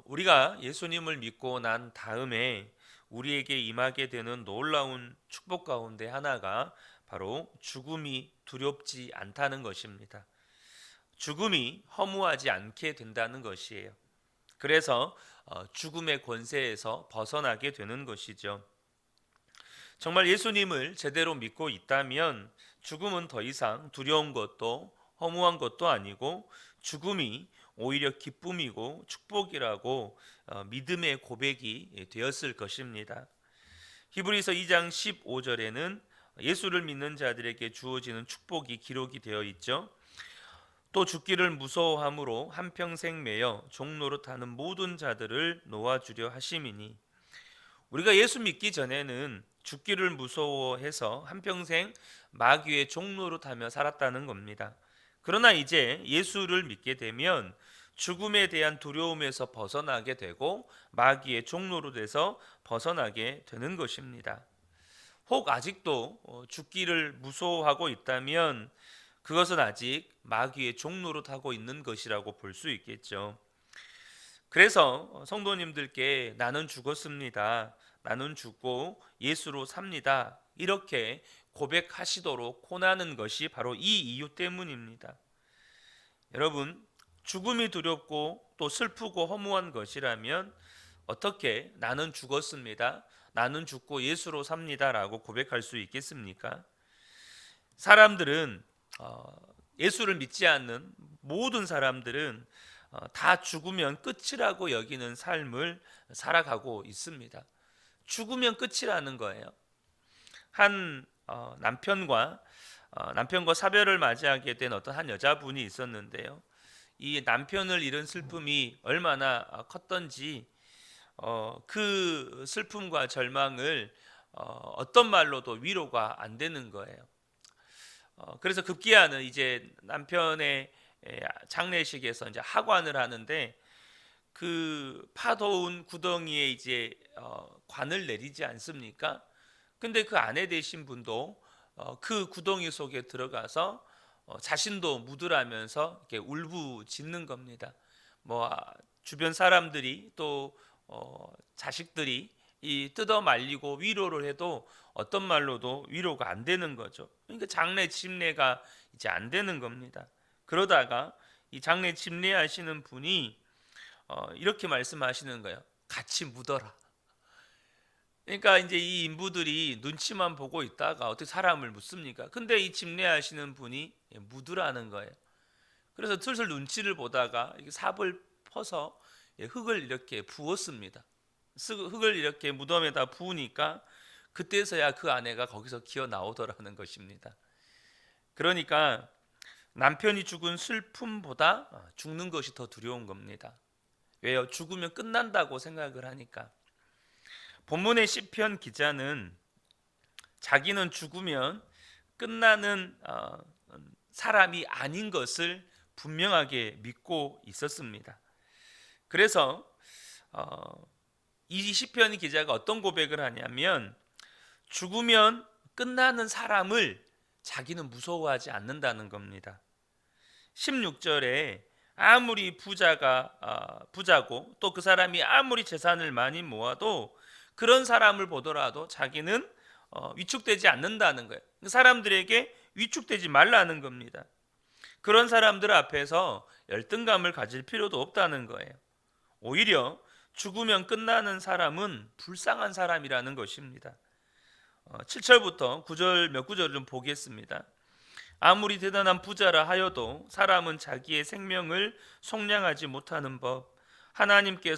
우리가 예수님을 믿고 난 다음에 우리에게 임하게 되는 놀라운 축복 가운데 하나가 바로 죽음이 두렵지 않다는 것입니다. 죽음이 허무하지 않게 된다는 것이에요. 그래서 죽음의 권세에서 벗어나게 되는 것이죠. 정말 예수님을 제대로 믿고 있다면 죽음은 더 이상 두려운 것도 허무한 것도 아니고 죽음이 오히려 기쁨이고 축복이라고 믿음의 고백이 되었을 것입니다. 히브리서 2장 15절에는 예수를 믿는 자들에게 주어지는 축복이 기록이 되어 있죠. 또 죽기를 무서워함으로 한평생 매여 종노릇하는 모든 자들을 놓아주려 하심이니, 우리가 예수 믿기 전에는 죽기를 무서워해서 한평생 마귀의 종노릇하며 살았다는 겁니다. 그러나 이제 예수를 믿게 되면 죽음에 대한 두려움에서 벗어나게 되고 마귀의 종노릇에서 벗어나게 되는 것입니다. 혹 아직도 죽기를 무서워하고 있다면 그것은 아직 마귀의 종노릇하고 있는 것이라고 볼 수 있겠죠. 그래서 성도님들께 나는 죽었습니다, 나는 죽고 예수로 삽니다, 이렇게 고백하시도록 권하는 것이 바로 이 이유 때문입니다. 여러분, 죽음이 두렵고 또 슬프고 허무한 것이라면 어떻게 나는 죽었습니다, 나는 죽고 예수로 삽니다라고 고백할 수 있겠습니까? 사람들은 예수를 믿지 않는 모든 사람들은 다 죽으면 끝이라고 여기는 삶을 살아가고 있습니다. 죽으면 끝이라는 거예요. 한 남편과 사별을 맞이하게 된 어떤 한 여자분이 있었는데요. 이 남편을 잃은 슬픔이 얼마나 컸던지 그 슬픔과 절망을 어떤 말로도 위로가 안 되는 거예요. 그래서 급기야는 이제 남편의 장례식에서 이제 하관을 하는데 그 파도운 구덩이에 이제 관을 내리지 않습니까? 근데 그 아내 되신 분도 그 구덩이 속에 들어가서 자신도 묻으라면서 이렇게 울부짖는 겁니다. 주변 사람들이 또 자식들이 이 뜯어 말리고 위로를 해도 어떤 말로도 위로가 안 되는 거죠. 그러니까 장례 침례가 이제 안 되는 겁니다. 그러다가 이 장례 침례하시는 분이 이렇게 말씀하시는 거예요. 같이 묻어라. 그러니까 이제 이 인부들이 눈치만 보고 있다가 어떻게 사람을 묻습니까? 근데 이 침례하시는 분이 묻으라는 거예요. 그래서 슬슬 눈치를 보다가 삽을 퍼서 흙을 이렇게 부었습니다. 흙을 이렇게 무덤에다 부으니까 그때서야 그 아내가 거기서 기어 나오더라는 것입니다. 그러니까 남편이 죽은 슬픔보다 죽는 것이 더 두려운 겁니다. 왜요? 죽으면 끝난다고 생각을 하니까. 본문의 시편 기자는 자기는 죽으면 끝나는 사람이 아닌 것을 분명하게 믿고 있었습니다. 그래서 이 시편 기자가 어떤 고백을 하냐면 죽으면 끝나는 사람을 자기는 무서워하지 않는다는 겁니다. 16절에 아무리 부자고 또 그 사람이 아무리 재산을 많이 모아도 그런 사람을 보더라도 자기는 위축되지 않는다는 거예요. 사람들에게 위축되지 말라는 겁니다. 그런 사람들 앞에서 열등감을 가질 필요도 없다는 거예요. 오히려 죽으면 끝나는 사람은 불쌍한 사람이라는 것입니다. 7절부터 9절 몇 구절을 좀 보겠습니다. 아무리 대단한 부자라 하여도 사람은 자기의 생명을 속량하지 못하는 법, 하나님께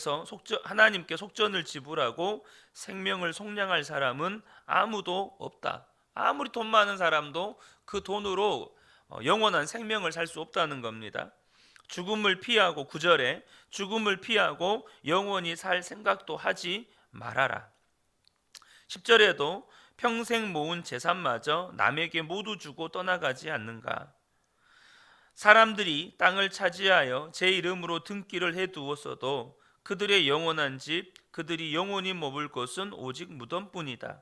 속전을 지불하고 생명을 속량할 사람은 아무도 없다. 아무리 돈 많은 사람도 그 돈으로 영원한 생명을 살 수 없다는 겁니다. 죽음을 피하고 9절에 죽음을 피하고 영원히 살 생각도 하지 말아라. 10절에도 평생 모은 재산마저 남에게 모두 주고 떠나가지 않는가. 사람들이 땅을 차지하여 제 이름으로 등기를 해두었어도 그들의 영원한 집, 그들이 영원히 머물 곳은 오직 무덤뿐이다.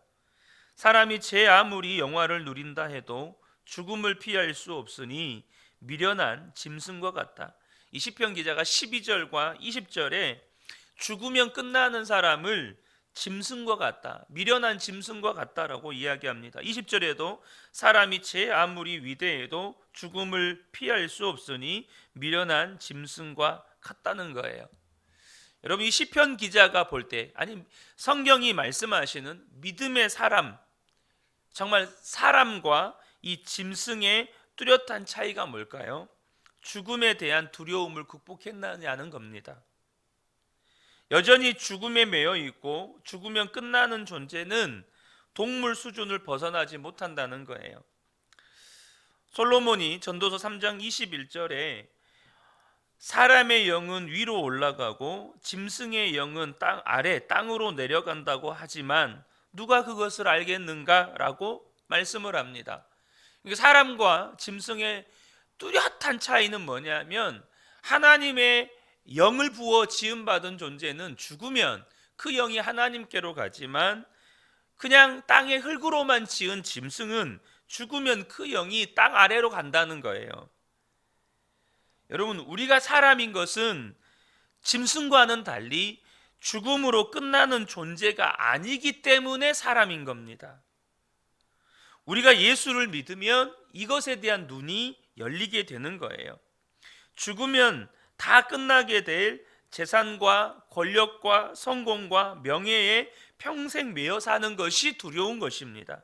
사람이 제 아무리 영화를 누린다 해도 죽음을 피할 수 없으니 미련한 짐승과 같다. 이 시편 기자가 12절과 20절에 죽으면 끝나는 사람을 짐승과 같다, 미련한 짐승과 같다라고 이야기합니다. 20절에도 사람이 제 아무리 위대해도 죽음을 피할 수 없으니 미련한 짐승과 같다는 거예요. 여러분, 이 시편 기자가 볼 때, 아니 성경이 말씀하시는 믿음의 사람, 정말 사람과 이 짐승의 뚜렷한 차이가 뭘까요? 죽음에 대한 두려움을 극복했느냐는 겁니다. 여전히 죽음에 매여 있고 죽으면 끝나는 존재는 동물 수준을 벗어나지 못한다는 거예요. 솔로몬이 전도서 3장 21절에 사람의 영은 위로 올라가고 짐승의 영은 땅 아래 땅으로 내려간다고 하지만 누가 그것을 알겠는가라고 말씀을 합니다. 사람과 짐승의 뚜렷한 차이는 뭐냐면, 하나님의 영을 부어 지음받은 존재는 죽으면 그 영이 하나님께로 가지만, 그냥 땅의 흙으로만 지은 짐승은 죽으면 그 영이 땅 아래로 간다는 거예요. 여러분, 우리가 사람인 것은 짐승과는 달리 죽음으로 끝나는 존재가 아니기 때문에 사람인 겁니다. 우리가 예수를 믿으면 이것에 대한 눈이 열리게 되는 거예요. 죽으면 다 끝나게 될 재산과 권력과 성공과 명예에 평생 매여 사는 것이 두려운 것입니다.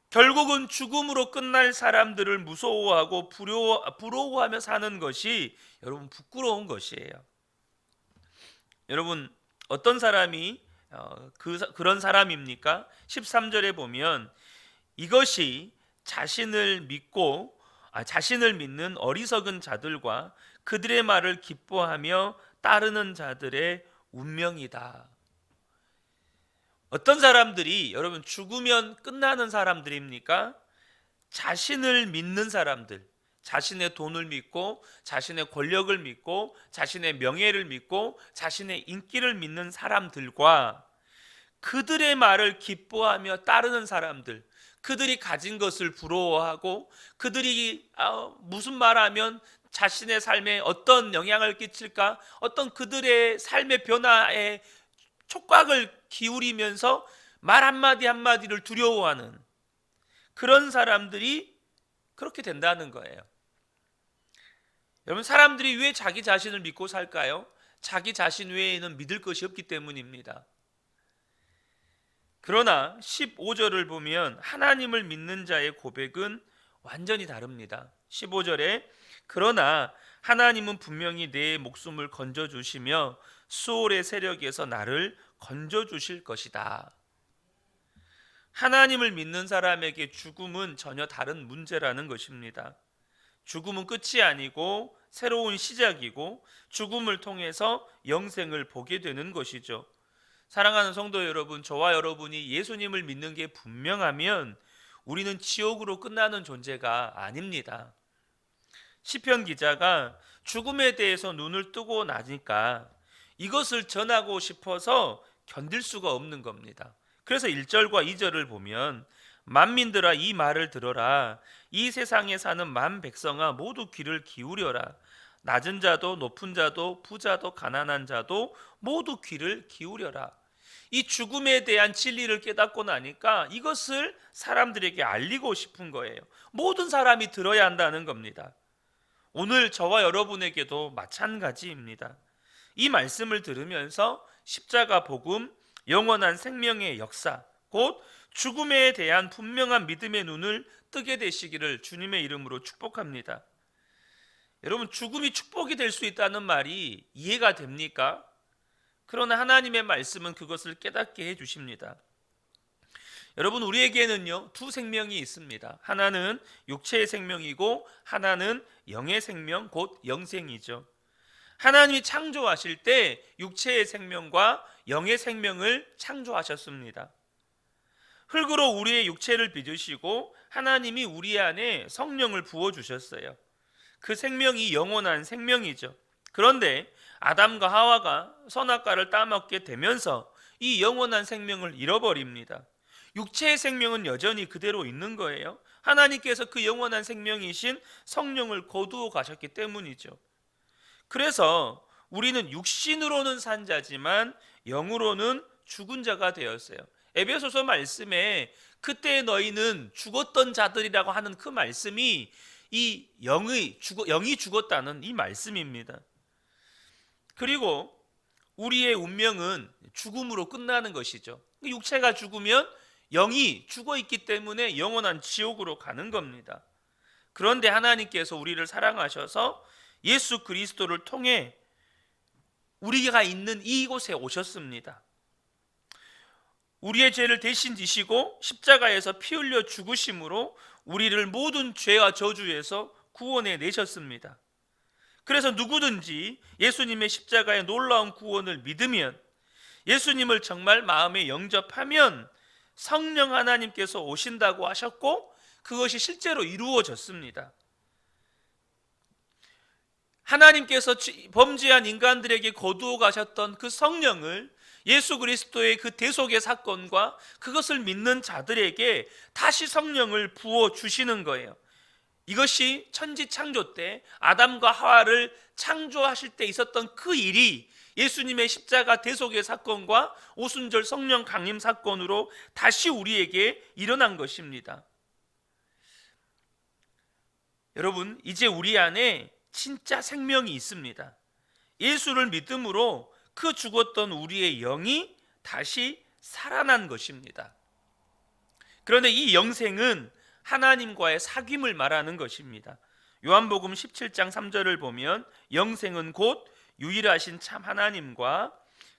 결국은 죽음으로 끝날 사람들을 무서워하고 부러워하며 사는 것이 여러분 부끄러운 것이에요. 여러분, 어떤 사람이 그런 사람입니까? 13절에 보면 이것이 자신을 믿는 어리석은 자들과 그들의 말을 기뻐하며 따르는 자들의 운명이다. 어떤 사람들이 여러분 죽으면 끝나는 사람들입니까? 자신을 믿는 사람들, 자신의 돈을 믿고 자신의 권력을 믿고 자신의 명예를 믿고 자신의 인기를 믿는 사람들과 그들의 말을 기뻐하며 따르는 사람들, 그들이 가진 것을 부러워하고 그들이 무슨 말하면 자신의 삶에 어떤 영향을 끼칠까, 어떤 그들의 삶의 변화에 촉각을 기울이면서 말 한마디 한마디를 두려워하는 그런 사람들이 그렇게 된다는 거예요. 여러분, 사람들이 왜 자기 자신을 믿고 살까요? 자기 자신 외에는 믿을 것이 없기 때문입니다. 그러나 15절을 보면 하나님을 믿는 자의 고백은 완전히 다릅니다. 15절에 그러나 하나님은 분명히 내 목숨을 건져주시며 수올의 세력에서 나를 건져주실 것이다. 하나님을 믿는 사람에게 죽음은 전혀 다른 문제라는 것입니다. 죽음은 끝이 아니고 새로운 시작이고 죽음을 통해서 영생을 보게 되는 것이죠. 사랑하는 성도 여러분, 저와 여러분이 예수님을 믿는 게 분명하면 우리는 지옥으로 끝나는 존재가 아닙니다. 시편 기자가 죽음에 대해서 눈을 뜨고 나니까 이것을 전하고 싶어서 견딜 수가 없는 겁니다. 그래서 1절과 2절을 보면 만민들아 이 말을 들어라. 이 세상에 사는 만 백성아 모두 귀를 기울여라. 낮은 자도 높은 자도 부자도 가난한 자도 모두 귀를 기울여라. 이 죽음에 대한 진리를 깨닫고 나니까 이것을 사람들에게 알리고 싶은 거예요. 모든 사람이 들어야 한다는 겁니다. 오늘 저와 여러분에게도 마찬가지입니다. 이 말씀을 들으면서 십자가 복음, 영원한 생명의 역사, 곧 죽음에 대한 분명한 믿음의 눈을 뜨게 되시기를 주님의 이름으로 축복합니다. 여러분, 죽음이 축복이 될 수 있다는 말이 이해가 됩니까? 그러나 하나님의 말씀은 그것을 깨닫게 해주십니다. 여러분, 우리에게는요 두 생명이 있습니다. 하나는 육체의 생명이고 하나는 영의 생명, 곧 영생이죠. 하나님이 창조하실 때 육체의 생명과 영의 생명을 창조하셨습니다. 흙으로 우리의 육체를 빚으시고 하나님이 우리 안에 성령을 부어주셨어요. 그 생명이 영원한 생명이죠. 그런데 아담과 하와가 선악과를 따먹게 되면서 이 영원한 생명을 잃어버립니다. 육체의 생명은 여전히 그대로 있는 거예요. 하나님께서 그 영원한 생명이신 성령을 거두어 가셨기 때문이죠. 그래서 우리는 육신으로는 산 자지만 영으로는 죽은 자가 되었어요. 에베소서 말씀에 그때 너희는 죽었던 자들이라고 하는 그 말씀이 이 영이 죽었다는 이 말씀입니다. 그리고 우리의 운명은 죽음으로 끝나는 것이죠. 육체가 죽으면 영이 죽어 있기 때문에 영원한 지옥으로 가는 겁니다. 그런데 하나님께서 우리를 사랑하셔서 예수 그리스도를 통해 우리가 있는 이곳에 오셨습니다. 우리의 죄를 대신 지시고 십자가에서 피 흘려 죽으심으로 우리를 모든 죄와 저주에서 구원해 내셨습니다. 그래서 누구든지 예수님의 십자가의 놀라운 구원을 믿으면, 예수님을 정말 마음에 영접하면 성령 하나님께서 오신다고 하셨고 그것이 실제로 이루어졌습니다. 하나님께서 범죄한 인간들에게 거두어 가셨던 그 성령을 예수 그리스도의 그 대속의 사건과 그것을 믿는 자들에게 다시 성령을 부어 주시는 거예요. 이것이 천지 창조 때 아담과 하와를 창조하실 때 있었던 그 일이 예수님의 십자가 대속의 사건과 오순절 성령 강림 사건으로 다시 우리에게 일어난 것입니다. 여러분, 이제 우리 안에 진짜 생명이 있습니다. 예수를 믿음으로 그 죽었던 우리의 영이 다시 살아난 것입니다. 그런데 이 영생은 하나님과의 사귐을 말하는 것입니다. 요한복음 17장 3절을 보면 영생은 곧 유일하신 참 하나님과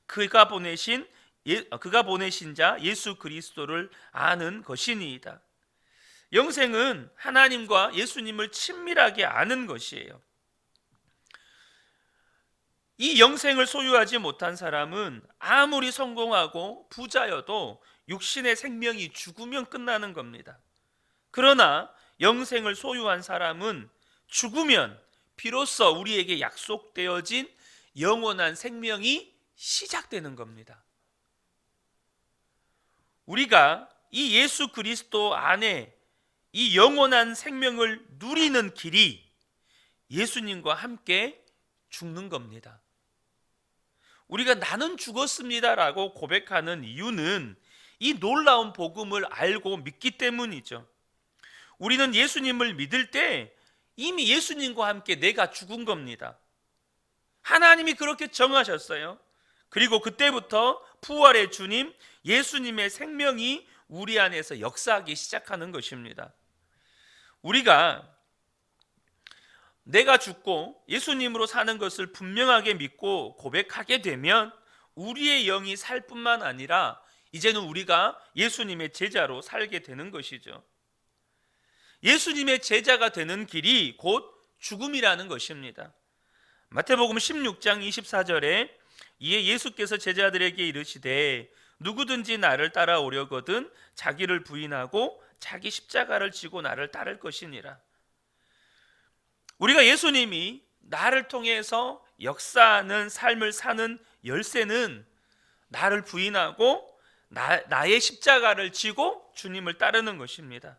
그가 보내신 자 예수 그리스도를 아는 것이니이다. 영생은 하나님과 예수님을 친밀하게 아는 것이에요. 이 영생을 소유하지 못한 사람은 아무리 성공하고 부자여도 육신의 생명이 죽으면 끝나는 겁니다. 그러나 영생을 소유한 사람은 죽으면 비로소 우리에게 약속되어진 영원한 생명이 시작되는 겁니다. 우리가 이 예수 그리스도 안에 이 영원한 생명을 누리는 길이 예수님과 함께 죽는 겁니다. 우리가 나는 죽었습니다라고 고백하는 이유는 이 놀라운 복음을 알고 믿기 때문이죠. 우리는 예수님을 믿을 때 이미 예수님과 함께 내가 죽은 겁니다. 하나님이 그렇게 정하셨어요. 그리고 그때부터 부활의 주님 예수님의 생명이 우리 안에서 역사하기 시작하는 것입니다. 우리가 내가 죽고 예수님으로 사는 것을 분명하게 믿고 고백하게 되면 우리의 영이 살 뿐만 아니라 이제는 우리가 예수님의 제자로 살게 되는 것이죠. 예수님의 제자가 되는 길이 곧 죽음이라는 것입니다. 마태복음 16장 24절에 이에 예수께서 제자들에게 이르시되 누구든지 나를 따라오려거든 자기를 부인하고 자기 십자가를 지고 나를 따를 것이니라. 우리가 예수님이 나를 통해서 역사하는 삶을 사는 열쇠는 나를 부인하고 나의 십자가를 지고 주님을 따르는 것입니다.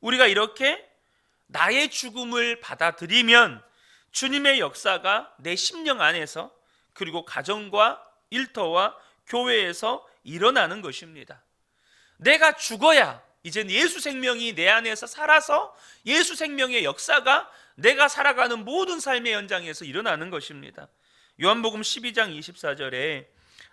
우리가 이렇게 나의 죽음을 받아들이면 주님의 역사가 내 심령 안에서 그리고 가정과 일터와 교회에서 일어나는 것입니다. 내가 죽어야 이제 예수 생명이 내 안에서 살아서 예수 생명의 역사가 내가 살아가는 모든 삶의 현장에서 일어나는 것입니다. 요한복음 12장 24절에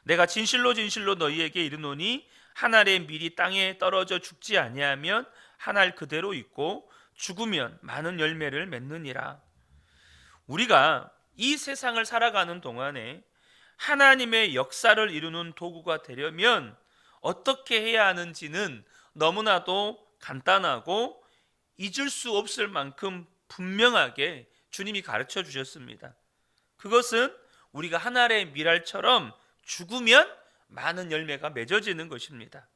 내가 진실로 진실로 너희에게 이르노니 한 알의 밀이 땅에 떨어져 죽지 아니하면 한 알 그대로 있고 죽으면 많은 열매를 맺느니라. 우리가 이 세상을 살아가는 동안에 하나님의 역사를 이루는 도구가 되려면 어떻게 해야 하는지는 너무나도 간단하고 잊을 수 없을 만큼 분명하게 주님이 가르쳐 주셨습니다. 그것은 우리가 한 알의 밀알처럼 죽으면 많은 열매가 맺어지는 것입니다.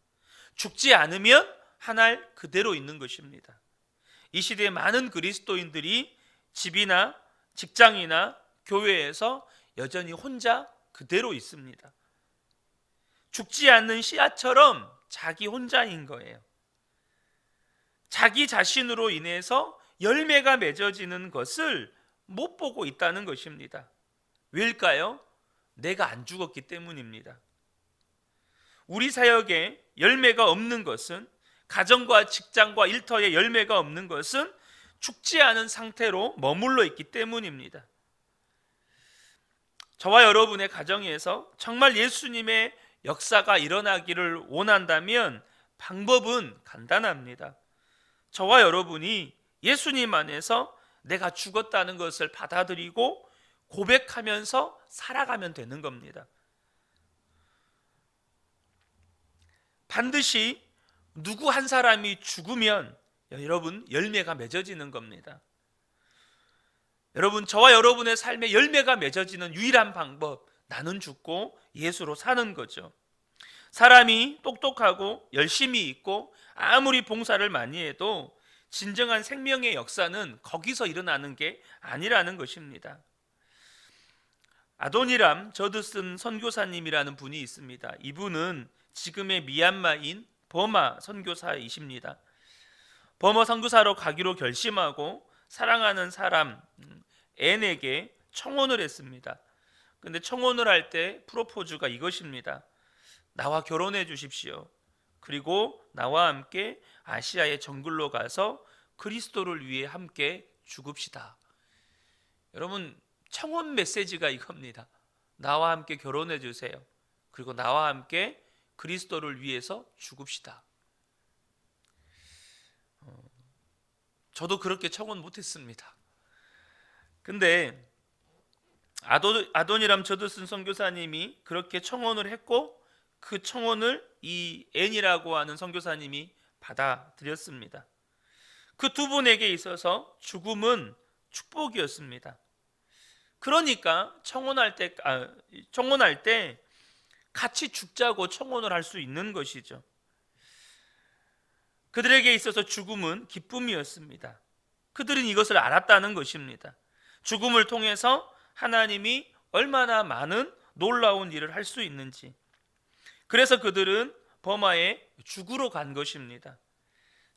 죽지 않으면 한 알 그대로 있는 것입니다. 이 시대에 많은 그리스도인들이 집이나 직장이나 교회에서 여전히 혼자 그대로 있습니다. 죽지 않는 씨앗처럼 자기 혼자인 거예요. 자기 자신으로 인해서 열매가 맺어지는 것을 못 보고 있다는 것입니다. 왜일까요? 내가 안 죽었기 때문입니다. 우리 사역에 열매가 없는 것은, 가정과 직장과 일터에 열매가 없는 것은 죽지 않은 상태로 머물러 있기 때문입니다. 저와 여러분의 가정에서 정말 예수님의 역사가 일어나기를 원한다면 방법은 간단합니다. 저와 여러분이 예수님 안에서 내가 죽었다는 것을 받아들이고 고백하면서 살아가면 되는 겁니다. 반드시 누구 한 사람이 죽으면 여러분 열매가 맺어지는 겁니다. 여러분, 저와 여러분의 삶에 열매가 맺어지는 유일한 방법, 나는 죽고 예수로 사는 거죠. 사람이 똑똑하고 열심히 있고 아무리 봉사를 많이 해도 진정한 생명의 역사는 거기서 일어나는 게 아니라는 것입니다. 아도니람 저드슨 선교사님이라는 분이 있습니다. 이분은 지금의 미얀마인 버마 선교사이십니다. 버마 선교사로 가기로 결심하고 사랑하는 사람 앤에게 청혼을 했습니다. 근데 청혼을 할 때 프로포즈가 이것입니다. 나와 결혼해 주십시오. 그리고 나와 함께 아시아의 정글로 가서 그리스도를 위해 함께 죽읍시다. 여러분, 청혼 메시지가 이겁니다. 나와 함께 결혼해 주세요. 그리고 나와 함께 그리스도를 위해서 죽읍시다. 저도 그렇게 청혼 못했습니다. 근데 아도니람 저드슨 선교사님이 그렇게 청혼을 했고 그 청혼을 이 앤이라고 하는 선교사님이 받아들였습니다. 그 두 분에게 있어서 죽음은 축복이었습니다. 그러니까 청혼할 때 같이 죽자고 청혼을 할 수 있는 것이죠. 그들에게 있어서 죽음은 기쁨이었습니다. 그들은 이것을 알았다는 것입니다. 죽음을 통해서 하나님이 얼마나 많은 놀라운 일을 할 수 있는지. 그래서 그들은 버마에 죽으러 간 것입니다.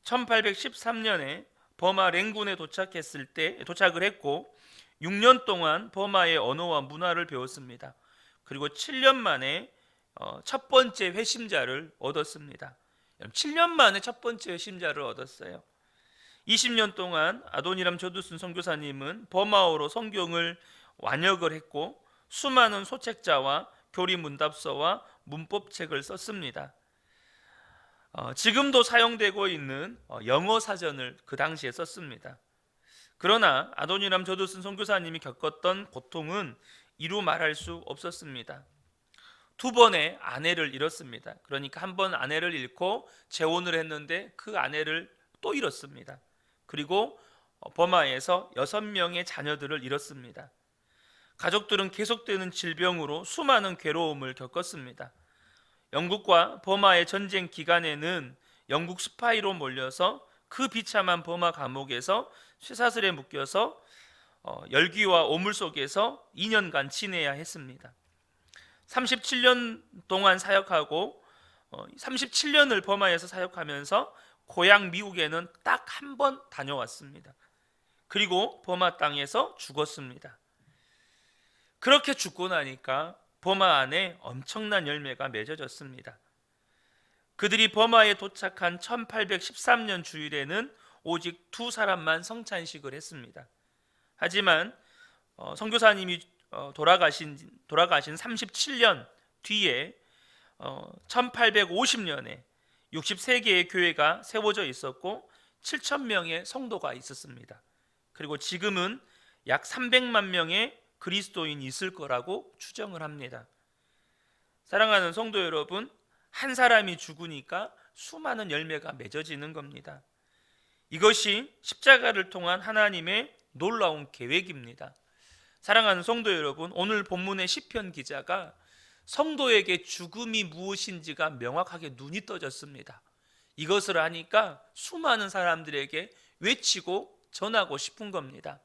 1813년에 버마 랭군에 도착을 했고 6년 동안 버마의 언어와 문화를 배웠습니다. 그리고 7년 만에 첫 번째 회심자를 얻었습니다. 7년 만에 첫 번째 회심자를 얻었어요. 20년 동안 아도니람 저드슨 선교사님은 버마어로 성경을 완역을 했고 수많은 소책자와 교리 문답서와 문법책을 썼습니다. 지금도 사용되고 있는 영어 사전을 그 당시에 썼습니다. 그러나 아도니람 저드슨 선교사님이 겪었던 고통은 이루 말할 수 없었습니다. 2번의 아내를 잃었습니다. 그러니까 한 번 아내를 잃고 재혼을 했는데 그 아내를 또 잃었습니다. 그리고 버마에서 6명의 자녀들을 잃었습니다. 가족들은 계속되는 질병으로 수많은 괴로움을 겪었습니다. 영국과 버마의 전쟁 기간에는 영국 스파이로 몰려서 그 비참한 버마 감옥에서 쇠사슬에 묶여서 열기와 오물 속에서 2년간 지내야 했습니다. 37년 동안 사역하고 37년을 버마에서 사역하면서 고향 미국에는 딱 한 번 다녀왔습니다. 그리고 버마 땅에서 죽었습니다. 그렇게 죽고 나니까 버마 안에 엄청난 열매가 맺어졌습니다. 그들이 버마에 도착한 1813년 주일에는 오직 2사람만 성찬식을 했습니다. 하지만 선교사님이 돌아가신 37년 뒤에 1850년에 63개의 교회가 세워져 있었고 7,000명의 성도가 있었습니다. 그리고 지금은 약 300만 명의 그리스도인이 있을 거라고 추정을 합니다. 사랑하는 성도 여러분, 한 사람이 죽으니까 수많은 열매가 맺어지는 겁니다. 이것이 십자가를 통한 하나님의 놀라운 계획입니다. 사랑하는 성도 여러분, 오늘 본문의 시편 기자가 성도에게 죽음이 무엇인지가 명확하게 눈이 떠졌습니다. 이것을 아니까 수많은 사람들에게 외치고 전하고 싶은 겁니다.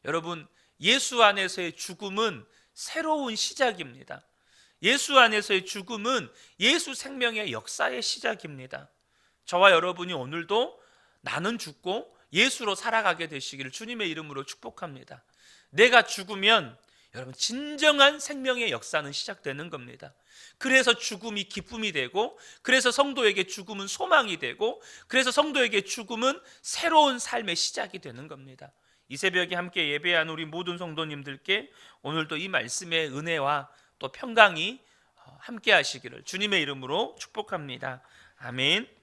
여러분, 예수 안에서의 죽음은 새로운 시작입니다. 예수 안에서의 죽음은 예수 생명의 역사의 시작입니다. 저와 여러분이 오늘도 나는 죽고 예수로 살아가게 되시기를 주님의 이름으로 축복합니다. 내가 죽으면 여러분, 진정한 생명의 역사는 시작되는 겁니다. 그래서 죽음이 기쁨이 되고, 그래서 성도에게 죽음은 소망이 되고, 그래서 성도에게 죽음은 새로운 삶의 시작이 되는 겁니다. 이 새벽에 함께 예배한 우리 모든 성도님들께 오늘도 이 말씀의 은혜와 또 평강이 함께 하시기를 주님의 이름으로 축복합니다. 아멘.